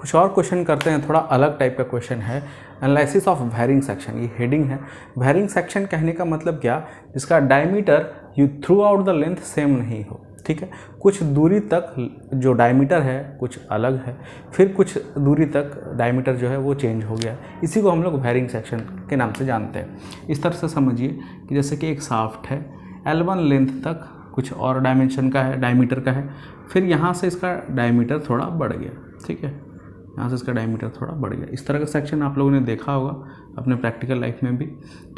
कुछ और क्वेश्चन करते हैं, थोड़ा अलग टाइप का क्वेश्चन है, एनालिसिस ऑफ वेरिंग सेक्शन, ये हेडिंग है। वेरिंग सेक्शन कहने का मतलब क्या, जिसका diameter you through out the length same नहीं हो, ठीक है, कुछ दूरी तक जो डायमीटर है कुछ अलग है, फिर कुछ दूरी तक डायमीटर जो है वो चेंज हो गया, इसी को हम लोग वेरिंग सेक्शन के नाम से जानते हैं। इस तरह से समझिए कि जैसे कि एक शाफ्ट है, L1 लेंथ तक कुछ और डायमेंशन का है, डायमीटर का है, फिर यहाँ से इसका डायमीटर थोड़ा बढ़ गया, ठीक है, यहाँ से इसका डायमीटर थोड़ा बढ़ गया। इस तरह का सेक्शन आप लोगों ने देखा होगा अपने प्रैक्टिकल लाइफ में भी,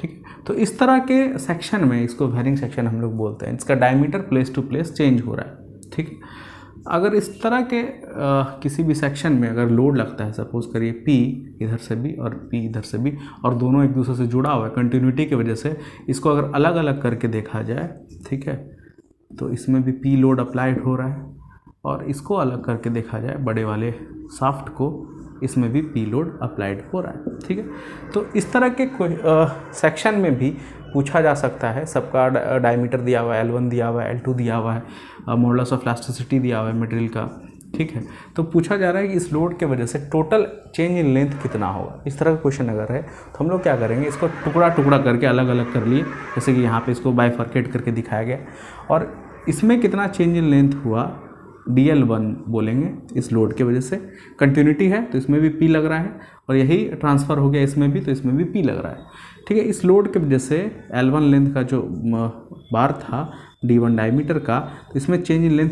ठीक है। तो इस तरह के सेक्शन में इसको वेरिंग सेक्शन हम लोग बोलते हैं, इसका diameter place to place change हो रहा है, ठीक है। अगर इस तरह के किसी भी सेक्शन में अगर लोड लगता है, सपोज करिए P इधर से भी और P इधर से भी, और दोनों एक दूसरे से जुड़ा हुआ है कंटिन्यूटी की वजह से, इसको अगर अलग अलग करके देखा जाए, ठीक है, तो इसमें भी P लोड अप्लाइड हो रहा है, और इसको अलग करके देखा जाए बड़े वाले शाफ्ट को, इसमें भी P लोड अप्लाइड हो रहा है, ठीक है। तो इस तरह के सेक्शन में भी पूछा जा सकता है, सबका डायमीटर दिया हुआ है, L1 दिया हुआ है, L2 दिया हुआ है, मॉडुलस ऑफ इलास्टिसिटी दिया हुआ है मटेरियल का, ठीक है। तो पूछा जा रहा है कि इस लोड के वजह से टोटल चेंज इन लेंथ कितना होगा। इस तरह का क्वेश्चन अगर है तो हम लोग क्या करेंगे, इसको टुकड़ा टुकड़ा करके अलग अलग कर लिए, जैसे कि यहाँ पे इसको बाइफर्केट करके दिखाया गया, और इसमें कितना चेंज इन लेंथ हुआ DL1 बोलेंगे इस लोड के वजह से, कंटिन्यूटी है तो इसमें भी P लग रहा है, और यही ट्रांसफ़र हो गया इसमें भी, तो इसमें भी P लग रहा है, ठीक है। इस लोड के वजह से L1 लेंथ का जो बार था D1 डायमीटर का, तो इसमें चेंज इन लेंथ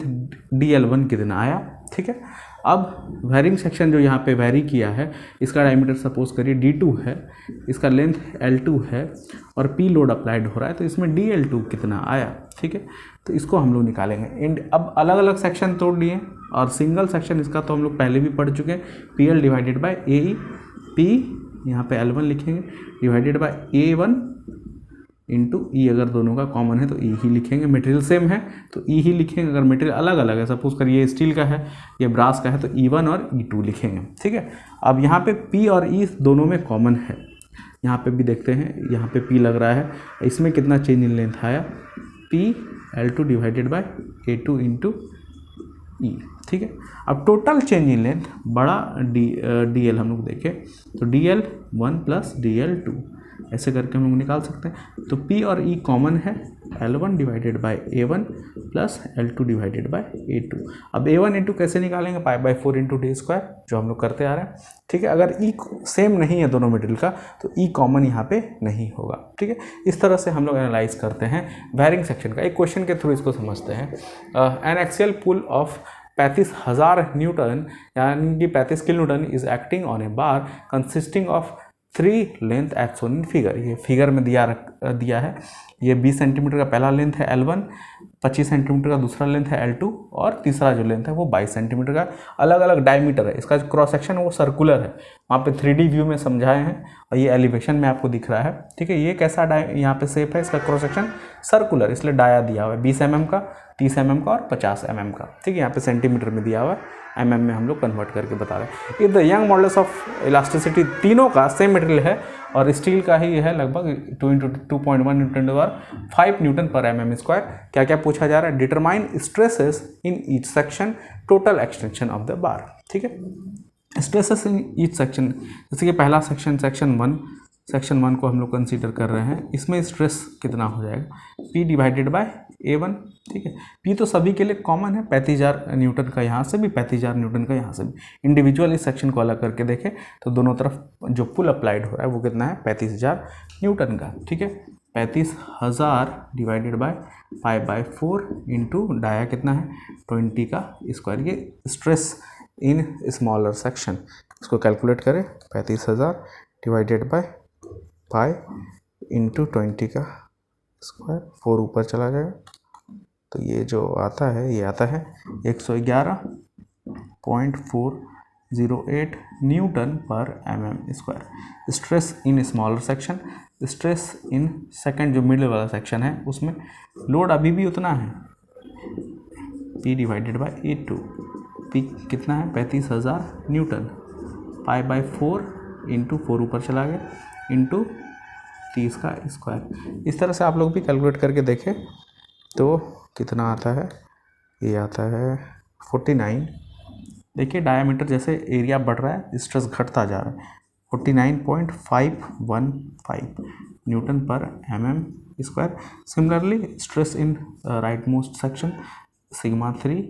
DL1 कितना आया, ठीक है। अब वेरिंग सेक्शन जो यहाँ पे वेरी किया है, इसका डायमीटर सपोज करिए D2 है, इसका लेंथ L2 है, और P लोड अप्लाइड हो रहा है, तो इसमें DL2 कितना आया, ठीक है। तो इसको हम लोग निकालेंगे। अब अलग अलग सेक्शन तोड़ लिए, और सिंगल सेक्शन इसका तो हम लोग पहले भी पढ़ चुके हैं, PL divided by AE, P यहाँ पे L1 लिखेंगे divided by A1 into E, अगर दोनों का कॉमन है तो E ही लिखेंगे, मटेरियल सेम है तो E ही लिखेंगे, अगर मटेरियल अलग अलग है, सपोज करिए ये स्टील का है, ये ब्रास का है, तो E1 और E2 लिखेंगे, ठीक है। अब यहाँ पे P और E दोनों में कॉमन है, यहाँ पे भी देखते हैं, यहाँ पे P लग रहा है, इसमें कितना चेंज इन लेंथ आया, P L2 divided by A2 into E, ठीक है। अब टोटल चेंज इन लेंथ बड़ा DL हम लोग देखें तो DL1 प्लस DL2, ऐसे करके हम लोग निकाल सकते हैं। तो P और E कॉमन है, L1 divided by A1 plus L2 divided by A2। अब A1 A2 कैसे निकालेंगे, π/4 इंटू D स्क्वायर, जो हम लोग करते आ रहे हैं, ठीक है। अगर E सेम नहीं है दोनों मटेरियल का, तो E कॉमन यहाँ पे नहीं होगा, ठीक है। इस तरह से हम लोग एनालाइज करते हैं वेरिंग सेक्शन का। एक क्वेश्चन के थ्रू इसको समझते हैं। An axial pull of 35,000 newton यानी कि 35 kilo newton is acting on a bar consisting of 3 length as shown in figure. ये फिगर में दिया है, ये 20 सेंटीमीटर का पहला लेंथ है L1, 25 सेंटीमीटर का दूसरा लेंथ है L2, और तीसरा जो लेंथ है वो 22 सेंटीमीटर का। अलग अलग डायमीटर है, इसका जो क्रॉस सेक्शन है वो सर्कुलर है, वहाँ पे 3D व्यू में समझाए हैं, और ये एलिवेशन में आपको दिख रहा है, ठीक है। ये कैसा यहाँ पे शेप है, इसका क्रॉस सेक्शन सर्कुलर, इसलिए डाया दिया हुआ है 20 mm का, 30 mm का और 50 mm का, ठीक है। यहाँ पे सेंटीमीटर में दिया हुआ है, mm में हम लोग कन्वर्ट करके बता रहे हैं। ये the young models of elasticity तीनों का सेम मटेरियल है, और स्टील का ही है, लगभग 2 × 2.1 × 5 न्यूटन पर mm स्क्वायर। क्या क्या पूछा जा रहा है, determine stresses in each section, total extension of the बार, ठीक है। स्ट्रेसेस इन ईच सेक्शन, जैसे कि पहला सेक्शन 1 को हम लोग कंसीडर कर रहे हैं, इसमें स्ट्रेस कितना हो जाएगा, P डिवाइडेड बाय A1, ठीक है। P तो सभी के लिए कॉमन है, 35,000 न्यूटन का यहाँ से भी, 35,000 न्यूटन का यहाँ से भी। इंडिविजुअल इस सेक्शन को अलग करके देखें तो दोनों तरफ जो पुल अप्लाइड हो रहा है वो कितना है, 35,000 न्यूटन का, ठीक है। 35,000 डिवाइडेड बाय π/4 इंटू डाया कितना है 20 का स्क्वायर। ये स्ट्रेस इन स्मॉलर सेक्शन, इसको कैलकुलेट करें, 35,000 डिवाइडेड बाय पाई इंटू 20 का स्क्वायर, 4 ऊपर चला जाएगा, तो ये जो आता है ये आता है 111.408 Newton per mm square. Stress in smaller section, stress in second जो मिडिल वाला सेक्शन है उसमें लोड अभी भी उतना है, P divided by A2, P कितना है 35,000 न्यूटन, π/4 इंटू 4 ऊपर चला गया इंटू 30 का स्क्वायर। इस तरह से आप लोग भी कैलकुलेट करके देखें तो कितना आता है, ये आता है देखिए डायामीटर जैसे एरिया बढ़ रहा है स्ट्रेस घटता जा रहा है, 49.515 Newton per mm square. Similarly stress in right most section sigma 3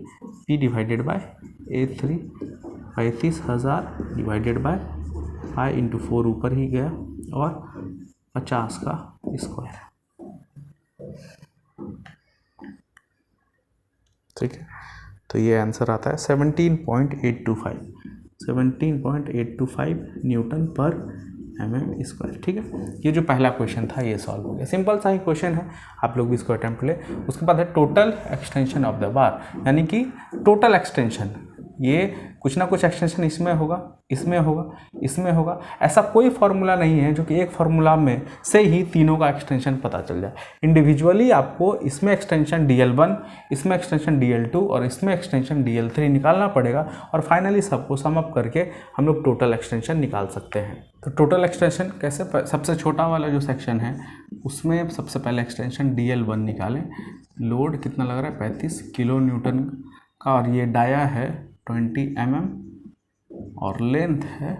P divided by A3 35,000 divided by pi into 4 ऊपर ही गया और 50 का स्क्वायर। ठीक है, तो ये आंसर आता है 17.825 न्यूटन पर mm स्क्वायर। ठीक है, ये जो पहला क्वेश्चन था ये सॉल्व हो गया। सिंपल सा ही क्वेश्चन है, आप लोग भी इसको अटेम्प्ट ले। उसके बाद है टोटल एक्सटेंशन ऑफ द बार, यानी कि टोटल एक्सटेंशन, ये कुछ ना कुछ एक्सटेंशन इसमें होगा, इसमें होगा, इसमें होगा। ऐसा कोई फार्मूला नहीं है जो कि एक फार्मूला में से ही तीनों का एक्सटेंशन पता चल जाए। इंडिविजुअली आपको इसमें एक्सटेंशन DL1, इसमें एक्सटेंशन DL2 और इसमें एक्सटेंशन DL3 निकालना पड़ेगा और फाइनली सबको सम अप करके हम लोग टोटल एक्सटेंशन निकाल सकते हैं। तो टोटल एक्सटेंशन कैसे, सबसे छोटा वाला जो सेक्शन है उसमें सबसे पहले एक्सटेंशन DL1 निकालें। लोड कितना लग रहा है, 35 किलो न्यूटन का, और ये डाया है 20 mm और लेंथ है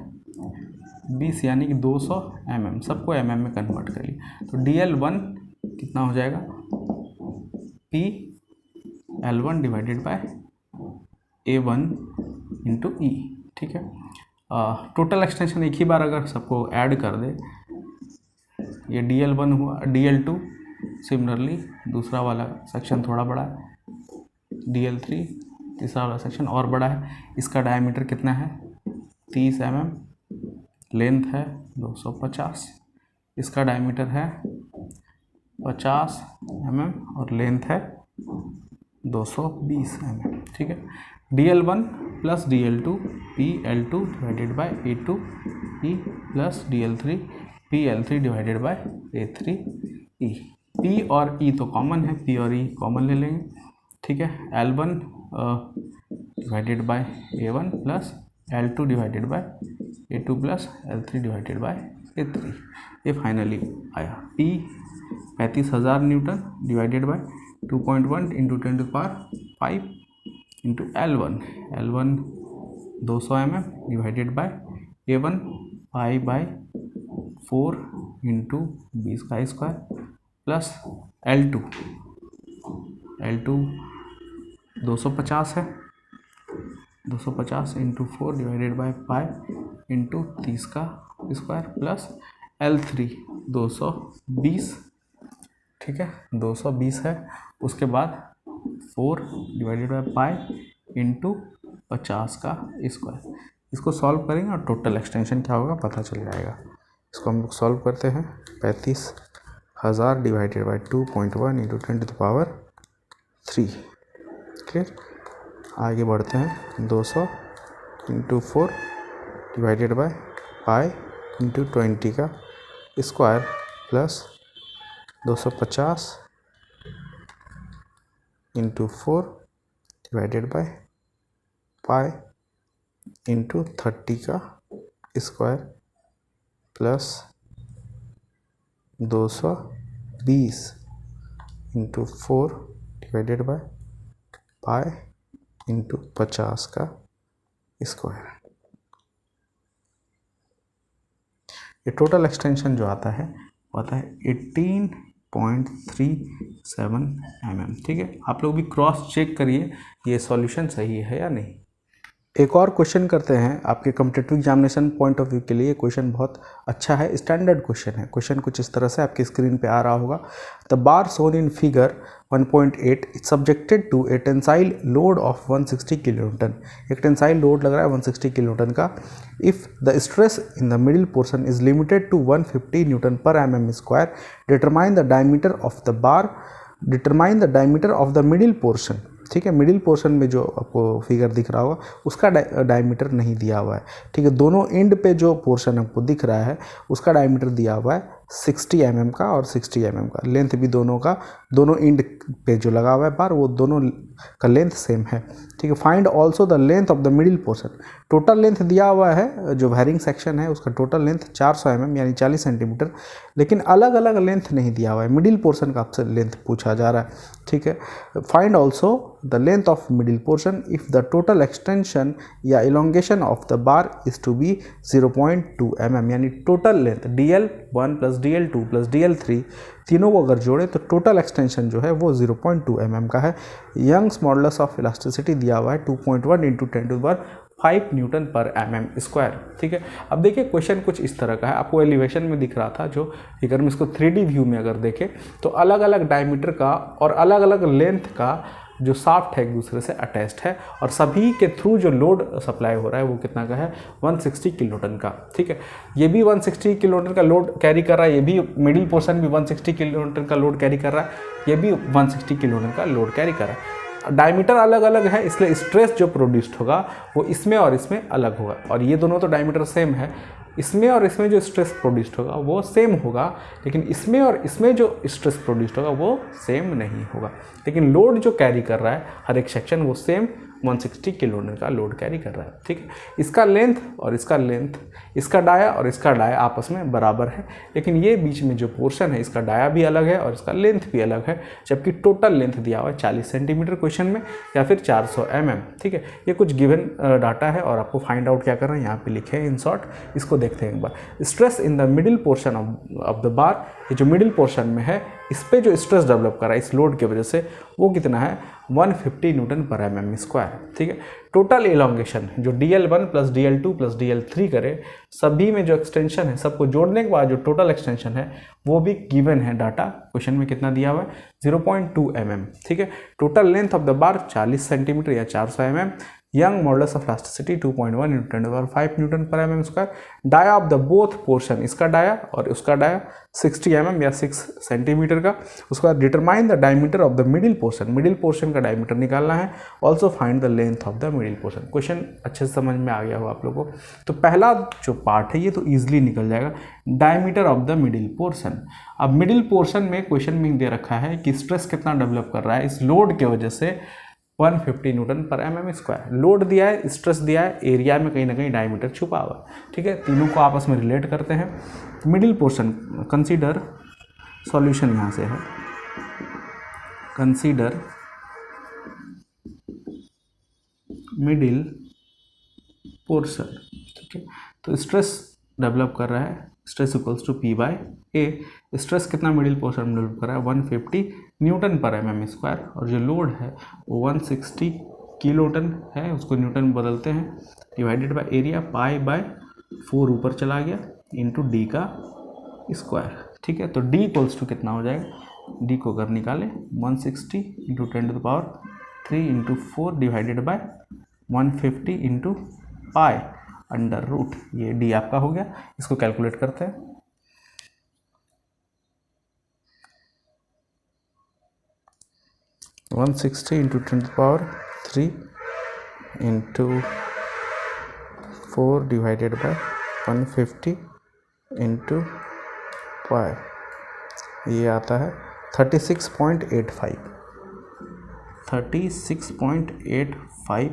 20 यानी कि 200 mm, सबको mm में कन्वर्ट कर लिया। तो DL1 कितना हो जाएगा, PL1 divided by A1 into E। ठीक है, टोटल एक्सटेंशन एक ही बार अगर सबको ऐड कर दे, ये DL1 हुआ, DL2 सिमिलरली दूसरा वाला सेक्शन थोड़ा बड़ा है, DL3 तीसरा वाला सेक्शन और बड़ा है। इसका डायमीटर कितना है, 30 mm, लेंथ है 250, इसका डायमीटर है 50 mm और लेंथ है 220 mm। ठीक है, DL1 plus DL2 PL2 divided by A2 E plus DL3 PL3 divided by A3 E। P और E तो कॉमन है, P और E कॉमन ले लेंगे। ठीक है, L1 divided by A1 plus L2 divided by A2 plus L3 divided by A3। ये finally आया P 35,000 Newton divided by 2.1 into 10⁵ into L1 200 mm divided by A1 pi by 4 into 20 का square plus L2 250 है, 250 into 4 divided by pi into 30 का square plus L3 220। ठीक है, 220 है, उसके बाद 4 डिवाइडेड बाय पाई इंटू 50 का स्क्वायर। इसको सॉल्व करेंगे और टोटल एक्सटेंशन क्या होगा पता चल जाएगा। इसको हम लोग सॉल्व करते हैं। 35,000 डिवाइडेड बाय 2.1 इंटू 10⁻3। क्लियर, आगे बढ़ते हैं। 200 into 4 divided by pi into 20 का square plus 250 into 4 divided by pi into 30 का square plus 220 into 4 divided by pi into 50 का स्क्वायर। ये टोटल एक्सटेंशन जो आता है वो आता है 18.37 mm। ठीक है, आप लोग भी क्रॉस चेक करिए ये सॉल्यूशन सही है या नहीं। एक और क्वेश्चन करते हैं, आपके competitive examination point of view के लिए क्वेश्चन बहुत अच्छा है, स्टैंडर्ड क्वेश्चन है। क्वेश्चन कुछ इस तरह से आपकी स्क्रीन पे आ रहा होगा। The bar shown in figure 1.8 is subjected to a tensile load of 160 kilonewton. एक टेंसाइल लोड लग रहा है 160 किलोन्यूटन का। If the stress in the middle portion is limited to 150 newton per mm square, determine the diameter of the bar, determine the diameter of the middle portion. ठीक है, middle portion में जो आपको figure दिख रहा होगा उसका डायमीटर नहीं दिया हुआ है। ठीक है, दोनों एंड पे जो पोर्शन आपको दिख रहा है उसका डायमीटर दिया हुआ है 60 mm का और 60 mm का। लेंथ भी दोनों का, दोनों एंड पे जो लगा हुआ है बार वो दोनों का लेंथ सेम है। ठीक है, find also the length of the middle portion. Total length दिया हुआ है, जो वैरिंग सेक्शन है उसका टोटल लेंथ 400 mm यानी 40 सेंटीमीटर, लेकिन अलग अलग लेंथ नहीं दिया हुआ है, मिडिल पोर्शन का आपसे लेंथ पूछा जा रहा है। ठीक है, find also the length of middle portion if the total extension या elongation of the bar is to be 0.2 mm, यानी total length DL1 plus DL2 plus DL3 तीनों को अगर जोड़े तो टोटल एक्सटेंशन जो है वो 0.2 mm का है। यंग्स मॉडुलस ऑफ इलास्टिसिटी दिया हुआ है 2.1 इंटू 10⁵ न्यूटन पर mm²। ठीक है, अब देखिए क्वेश्चन कुछ इस तरह का है, आपको एलिवेशन में दिख रहा था, जो अगर हम इसको 3D व्यू में अगर देखें तो अलग अलग डायमीटर का और अलग अलग लेंथ का जो शाफ्ट है एक दूसरे से अटैच्ड है, और सभी के थ्रू जो लोड सप्लाई हो रहा है वो कितना का है 160 किलोटन का। ठीक है, ये भी 160 किलोटन का लोड कैरी कर रहा है, ये भी मिडिल पोर्शन भी 160 किलोटन का लोड कैरी कर रहा है, ये भी 160 किलोटन का लोड कैरी कर रहा है। डायमीटर अलग अलग है, इसलिए स्ट्रेस जो प्रोड्यूस्ड होगा वो इसमें और इसमें अलग होगा, और ये दोनों तो डायमीटर सेम है, इसमें और इसमें जो स्ट्रेस प्रोड्यूस्ड होगा वो सेम होगा, लेकिन इसमें और इसमें जो स्ट्रेस प्रोड्यूस्ड होगा वो सेम नहीं होगा। लेकिन लोड जो कैरी कर रहा है हर एक सेक्शन वो सेम 160 किलोन्यूटन का लोड कैरी कर रहा है। ठीक है, इसका लेंथ और इसका लेंथ, इसका डाया और इसका डाया आपस में बराबर है, लेकिन ये बीच में जो पोर्शन है इसका डाया भी अलग है और इसका लेंथ भी अलग है, जबकि टोटल लेंथ दिया हुआ है 40 सेंटीमीटर क्वेश्चन में या फिर 400 mm। ठीक है, ये कुछ गिवन डाटा है और आपको फाइंड आउट क्या करना है यहाँ पे लिखे हैं इन शॉर्ट, इसको देखते हैं एक बार। Stress in the middle portion of the bar, ये जो मिडिल पोर्शन में है इस पे जो स्ट्रेस डेवलप कर रहा है इस लोड की वजह से वो कितना है 150 न्यूटन पर mm²। ठीक है, टोटल इलोंगेशन जो DL1 plus DL2 plus DL3 करे, सभी में जो एक्सटेंशन है सबको जोड़ने के बाद जो टोटल एक्सटेंशन है वो भी गिवन है डाटा, क्वेश्चन में कितना दिया हुआ है 0.2 mm। ठीक है, total length of the bar 40 centimetre या 400 mm, Young modulus of elasticity 2.1 into 10⁵ newton per mm², dia of the both portion, इसका डाया और उसका डाया 60 mm या 6 सेंटीमीटर का। उसके बाद determine the diameter of the middle portion, middle portion का diameter निकालना है, also find the length of the middle portion. Question अच्छे से समझ में आ गया हो आप लोगों को। तो पहला जो पार्ट है ये तो ईजिली निकल जाएगा, diameter of the middle portion. अब मिडिल पोर्शन में क्वेश्चन में दे रखा है कि स्ट्रेस कितना डेवलप कर रहा है इस लोड के वजह से 150 न्यूटन पर mm²। लोड दिया है, स्ट्रेस दिया है, एरिया में कहीं ना कहीं डायमीटर छुपा हुआ है। ठीक है, तीनों को आपस में रिलेट करते हैं। मिडिल पोर्शन कंसीडर, सॉल्यूशन यहाँ से है, कंसीडर मिडिल पोर्शन। ठीक है, तो स्ट्रेस डेवलप कर रहा है, stress equals to P/A। Stress कितना मिडिल पोर्शन में डेवलप कर रहा है 150 न्यूटन पर mm², और जो लोड है वो 160 किलोटन है, उसको न्यूटन में बदलते हैं, डिवाइडेड बाय एरिया π/4 ऊपर चला गया इंटू d का स्क्वायर। ठीक है, तो d इक्वल्स टू कितना हो जाएगा, d को अगर निकालें 160 into 10⁻³ into 4 divided by 150 into π/√, ये d आपका हो गया। इसको कैलकुलेट करते हैं, one 160 into 10⁻³ into 4 divided by 150 into π, ये आता है 36.85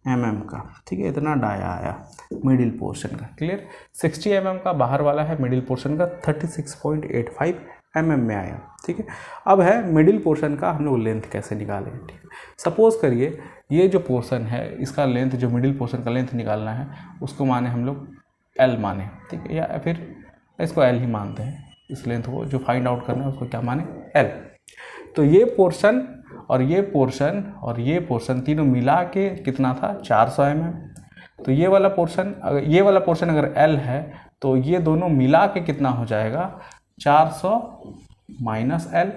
mm का। ठीक है, इतना डाया आया मिडिल पोर्शन का। क्लियर, 60 mm का बाहर वाला है, मिडिल पोर्शन का 36.85 mm में आया। ठीक है, अब है मिडिल पोर्शन का हम लोग लेंथ कैसे निकालें। ठीक है, सपोज करिए ये जो पोर्शन है इसका लेंथ, जो मिडिल पोर्शन का लेंथ निकालना है उसको माने हम लोग L माने। ठीक है, या फिर इसको L ही मानते हैं, इस लेंथ को जो फाइंड आउट करना है उसको क्या माने L। तो ये पोर्शन और ये पोर्शन और ये पोर्शन तीनों मिला के कितना था 400 mm। तो ये वाला पोर्शन अगर L है तो ये दोनों मिला के कितना हो जाएगा 400 माइनस L।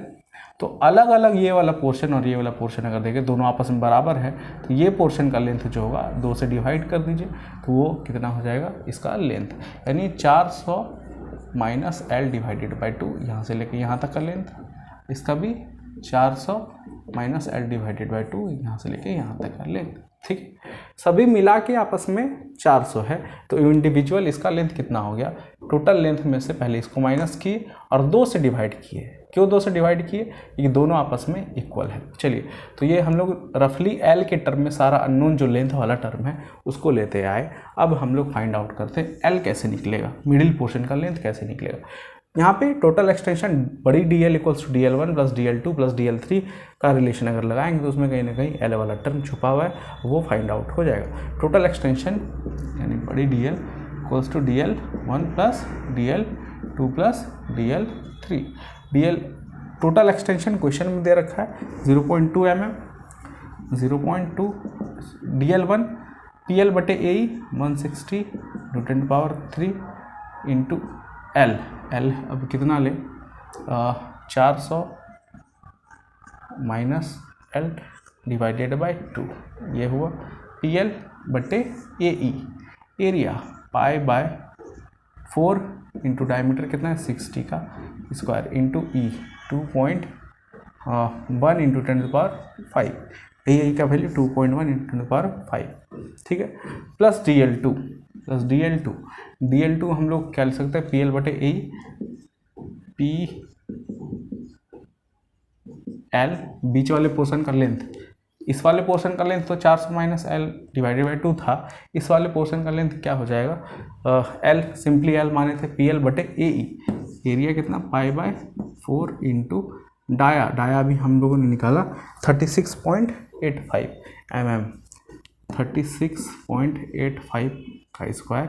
तो अलग अलग ये वाला पोर्शन और ये वाला पोर्शन अगर देखें दोनों आपस में बराबर है, तो ये पोर्शन का लेंथ जो होगा 2 से डिवाइड कर दीजिए तो वो कितना हो जाएगा इसका लेंथ, यानी 400 माइनस L डिवाइडेड बाई 2, यहाँ से लेके यहाँ तक का लेंथ, इसका भी 400 माइनस L डिवाइडेड बाई 2, यहाँ से लेके यहाँ तक का लेंथ। ठीक है, सभी मिला के आपस में 400 है, तो इंडिविजुअल इसका लेंथ कितना हो गया, टोटल लेंथ में से पहले इसको माइनस किए और 2 से डिवाइड किए। क्यों 2 से डिवाइड किए, क्योंकि दोनों आपस में इक्वल है। चलिए, तो ये हम लोग रफली L के टर्म में सारा अननोन जो लेंथ वाला टर्म है उसको लेते आए। अब हम लोग फाइंड आउट करते हैं L कैसे निकलेगा, मिडिल पोर्शन का लेंथ कैसे निकलेगा। यहाँ पे टोटल एक्सटेंशन बड़ी DL equals to DL1 plus DL2 plus DL3 का रिलेशन अगर लगाएंगे तो उसमें कहीं ना कहीं L वाला टर्म छुपा हुआ है, वो फाइंड आउट हो जाएगा। टोटल एक्सटेंशन यानी बड़ी DL equals to DL1 plus DL2 plus DL3। DL total extension question में दे रखा है 0.2 mm, 0.2 DL1 PL बटे AE 160 Newton power 3 into L अब कितना ले 400 माइनस L डिवाइडेड बाय 2, ये हुआ PL बटे AE area pi by 4 into diameter कितना है 60 का square into E 2.1 into 10⁵, AE का वैल्यू 2.1 इंटू 10⁵, ठीक है। प्लस DL2 हम लोग क्या लिख सकते हैं PL बटे AE, PL बीच वाले पोर्शन का लेंथ, इस वाले पोर्शन का लेंथ तो 400 माइनस L डिवाइडेड बाई 2 था, इस वाले पोर्शन का लेंथ क्या हो जाएगा L, सिंपली L माने थे PL बटे AE, एरिया कितना पाई बाय 4 इंटू डाया भी हम लोगों ने निकाला 36.85 mm, 36.85 का स्क्वायर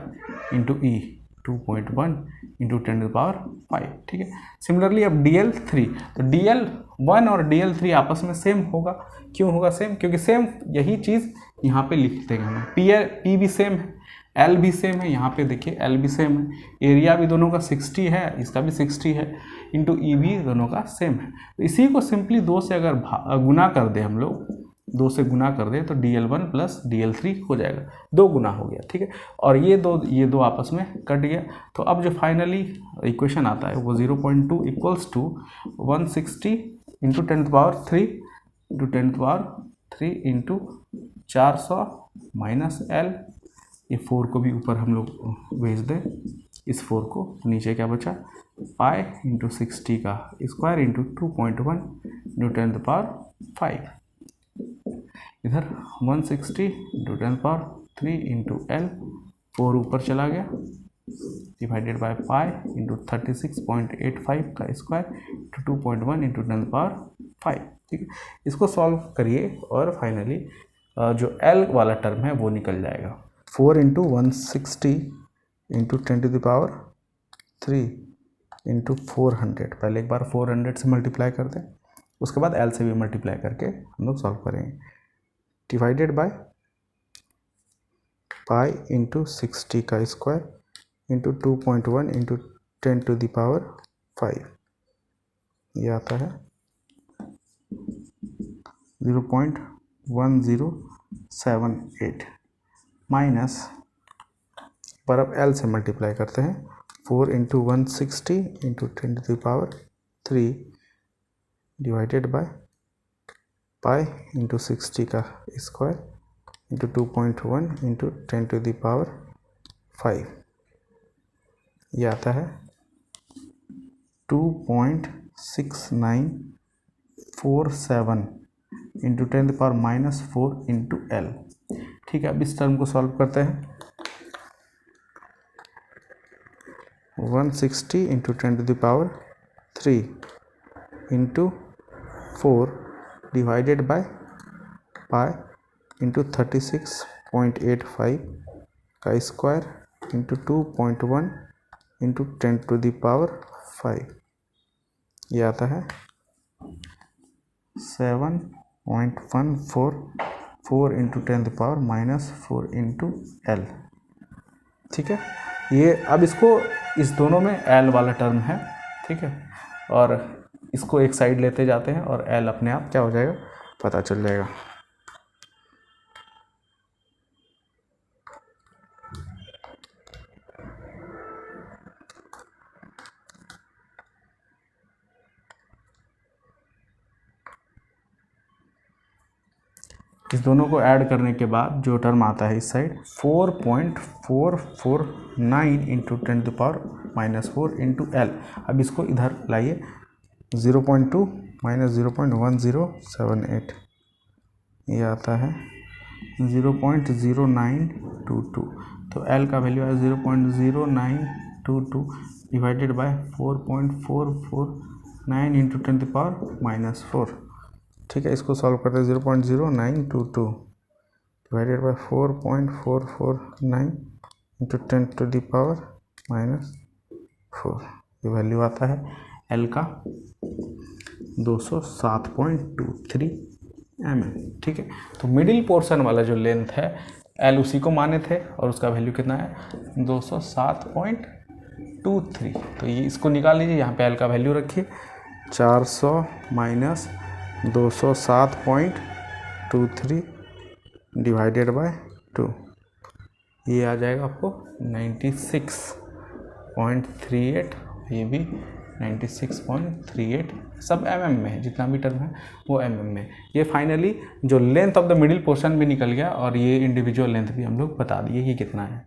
इंटू E 2.1 इंटू 10⁵, ठीक है। सिमिलरली अब DL3, तो DL1 और DL3 आपस में सेम होगा। क्यों होगा सेम? क्योंकि सेम यही चीज़ यहाँ पे लिख देंगे हम। P भी सेम है, L भी सेम है, यहाँ पे देखिए L भी सेम है, एरिया भी दोनों का 60 है, इसका भी 60 है, इंटू E भी दोनों का सेम है। तो इसी को सिंपली 2 से अगर गुना कर दे हम लोग, 2 से गुना कर दे तो DL1 प्लस DL3 हो जाएगा, 2 गुना हो गया, ठीक है। और ये दो आपस में कट गया। तो अब जो फाइनली इक्वेशन आता है वो 0.2 equals to 160 into 10⁻³ into 10⁻³ into 400 minus L, ये 4 को भी ऊपर हम लोग भेज दें, इस 4 को, नीचे क्या बचा पाई इंटू 60 का स्क्वायर इंटू 2.1 इंटू 10⁵, इधर 160 इंटू 10⁻³ इंटू L, 4 ऊपर चला गया डिवाइडेड बाय पाई इंटू 36.85 का स्क्वायर इंटू 2.1 इंटू 10⁵, ठीक है। इसको सॉल्व करिए और फाइनली जो L वाला टर्म है वो निकल जाएगा। 4 इंटू 160 इंटू 10⁻³ इंटू 400, पहले एक बार 400 से मल्टीप्लाई कर दें, उसके बाद L से भी मल्टीप्लाई करके हम लोग सॉल्व करेंगे, डिवाइडेड बाय पाई इंटू 60 का स्क्वायर इंटू 2.1 इंटू 10⁵, ये आता है 0.1078 माइनस, पर अब L से मल्टीप्लाई करते हैं, 4 into 160 into 10⁻³ divided by pi into 60 का स्क्वायर इंटू 2.1 इंटू 10⁵, ये आता है 2.6947 इंटू 10⁻⁻4 इंटू L, ठीक है। अब इस टर्म को सॉल्व करते हैं, 160 into 10⁻³ into 4 divided by pi into 36.85 का स्क्वायर इंटू 2.1 इंटू 10⁵, ये आता है 7.144 इंटू 10⁻⁻4 इंटू L, ठीक है। ये अब इस दोनों में L वाला टर्म है, ठीक है, और इसको एक साइड लेते जाते हैं और L अपने आप क्या हो जाएगा पता चल जाएगा। इस दोनों को ऐड करने के बाद जो टर्म आता है इस साइड 4.449 इंटू 10⁻⁻4 इंटू L, अब इसको इधर लाइए, 0.2 माइनस 0.1078, ये आता है 0.0922, तो L का वैल्यू है 0.0922 922 डिवाइडेड बाय 4.449 इंटू 10⁻⁻4। ठीक है, इसको सॉल्व करते हैं। 0.0922 डिवाइडेड बाय 4.449 इंटू 10⁻⁻4। ये वैल्यू आता है एल का 207.23 mm। ठीक है, तो मिडिल पोर्शन वाला जो लेंथ है एल उसी को माने थे और उसका वैल्यू कितना है 207.23। तो ये इसको निकाल लीजिए, यहाँ पे एल का वैल्यू रखिए 400 माइनस 207.23 डिवाइडेड बाय 2, ये आ जाएगा आपको 96.38। ये भी 96.38 सब mm में है, जितना भी टर्म है वो mm में। ये फाइनली जो length of the middle portion भी निकल गया और ये इंडिविजुअल लेंथ भी हम लोग बता दिए कि कितना है।